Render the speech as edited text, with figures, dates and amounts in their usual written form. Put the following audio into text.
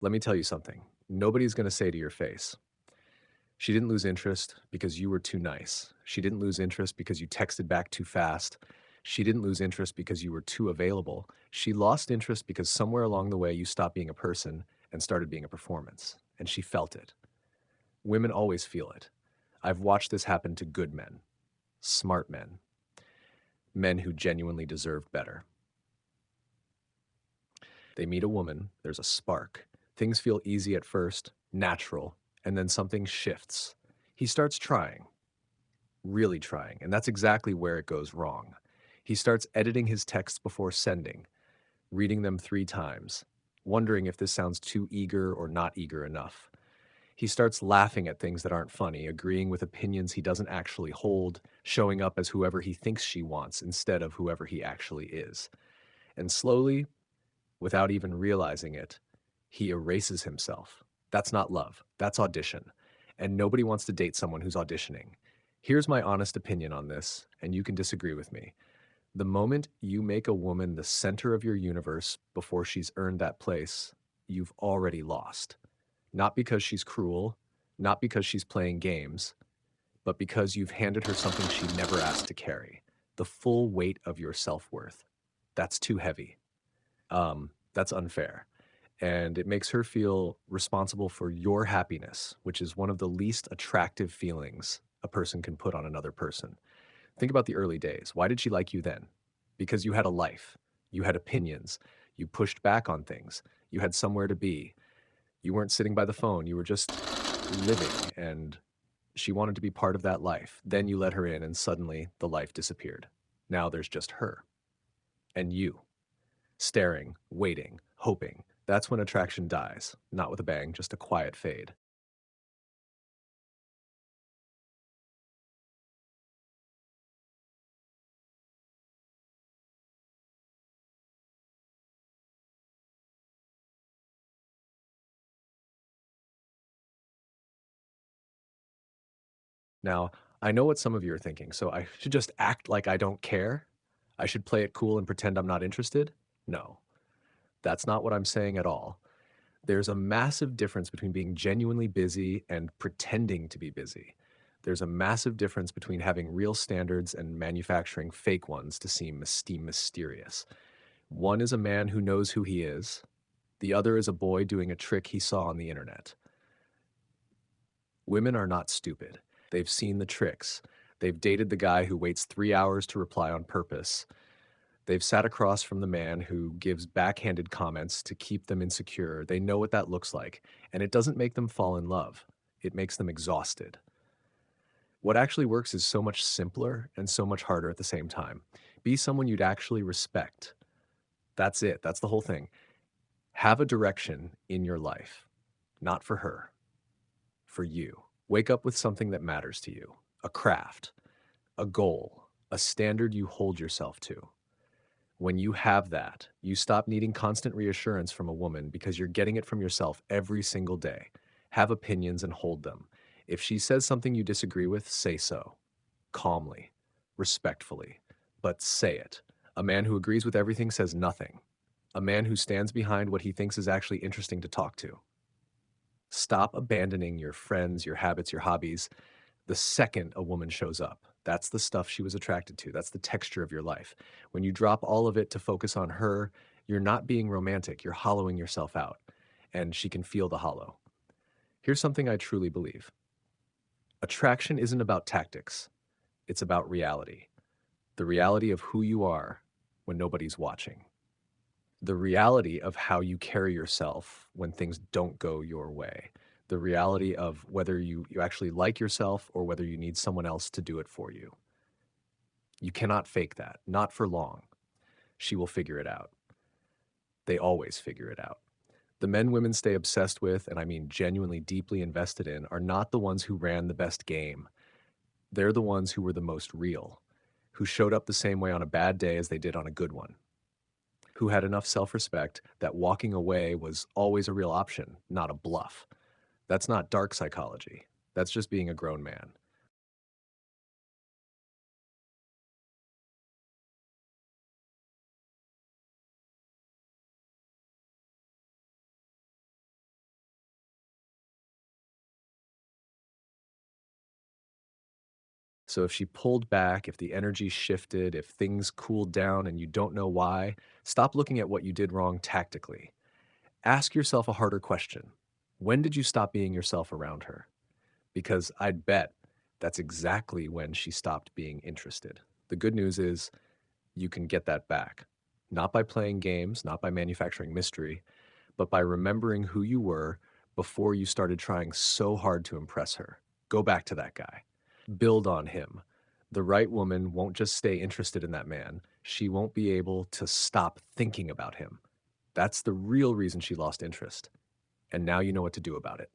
Let me tell you something. Nobody's going to say to your face, she didn't lose interest because you were too nice. She didn't lose interest because you texted back too fast. She didn't lose interest because you were too available. She lost interest because somewhere along the way you stopped being a person and started being a performance. And she felt it. Women always feel it. I've watched this happen to good men, smart men, men who genuinely deserved better. They meet a woman, there's a spark. Things feel easy at first, natural, and then something shifts. He starts trying, really trying, and that's exactly where it goes wrong. He starts editing his texts before sending, reading them 3 times, wondering if this sounds too eager or not eager enough. He starts laughing at things that aren't funny, agreeing with opinions he doesn't actually hold, showing up as whoever he thinks she wants instead of whoever he actually is. And slowly, without even realizing it, he erases himself. That's not love, that's audition. And nobody wants to date someone who's auditioning. Here's my honest opinion on this, and you can disagree with me. The moment you make a woman the center of your universe before she's earned that place, you've already lost. Not because she's cruel, not because she's playing games, but because you've handed her something she never asked to carry, the full weight of your self worth. That's too heavy. That's unfair. And it makes her feel responsible for your happiness, which is one of the least attractive feelings a person can put on another person. Think about the early days. Why did she like you then? Because you had a life, you had opinions, you pushed back on things, you had somewhere to be. You weren't sitting by the phone, you were just living, and she wanted to be part of that life. Then you let her in, and suddenly the life disappeared. Now there's just her and you, staring, waiting, hoping. That's when attraction dies, not with a bang, just a quiet fade. Now, I know what some of you are thinking, so I should just act like I don't care? I should play it cool and pretend I'm not interested? No, that's not what I'm saying at all. There's a massive difference between being genuinely busy and pretending to be busy. There's a massive difference between having real standards and manufacturing fake ones to seem mysterious. One is a man who knows who he is. The other is a boy doing a trick he saw on the internet. Women are not stupid. They've seen the tricks. They've dated the guy who waits 3 hours to reply on purpose. They've sat across from the man who gives backhanded comments to keep them insecure. They know what that looks like, and it doesn't make them fall in love. It makes them exhausted. What actually works is so much simpler and so much harder at the same time. Be someone you'd actually respect. That's it. That's the whole thing. Have a direction in your life, not for her, for you. Wake up with something that matters to you, a craft, a goal, a standard you hold yourself to. When you have that, you stop needing constant reassurance from a woman because you're getting it from yourself every single day. Have opinions and hold them. If she says something you disagree with, say so. Calmly, respectfully, but say it. A man who agrees with everything says nothing. A man who stands behind what he thinks is actually interesting to talk to. Stop abandoning your friends, your habits, your hobbies the second a woman shows up. That's the stuff she was attracted to. That's the texture of your life. When you drop all of it to focus on her, you're not being romantic. You're hollowing yourself out, and she can feel the hollow. Here's something I truly believe: attraction isn't about tactics, it's about reality. The reality of who you are when nobody's watching. The reality of how you carry yourself when things don't go your way. The reality of whether you actually like yourself or whether you need someone else to do it for you. You cannot fake that, not for long. She will figure it out. They always figure it out. The men women stay obsessed with, and I mean genuinely deeply invested in, are not the ones who ran the best game. They're the ones who were the most real, who showed up the same way on a bad day as they did on a good one, who had enough self respect that walking away was always a real option, not a bluff. That's not dark psychology. That's just being a grown man. So if she pulled back, if the energy shifted, if things cooled down and you don't know why, stop looking at what you did wrong tactically. Ask yourself a harder question. When did you stop being yourself around her? Because I'd bet that's exactly when she stopped being interested. The good news is you can get that back. Not by playing games, not by manufacturing mystery, but by remembering who you were before you started trying so hard to impress her. Go back to that guy. Build on him. The right woman won't just stay interested in that man, she won't be able to stop thinking about him. That's the real reason she lost interest. And now you know what to do about it.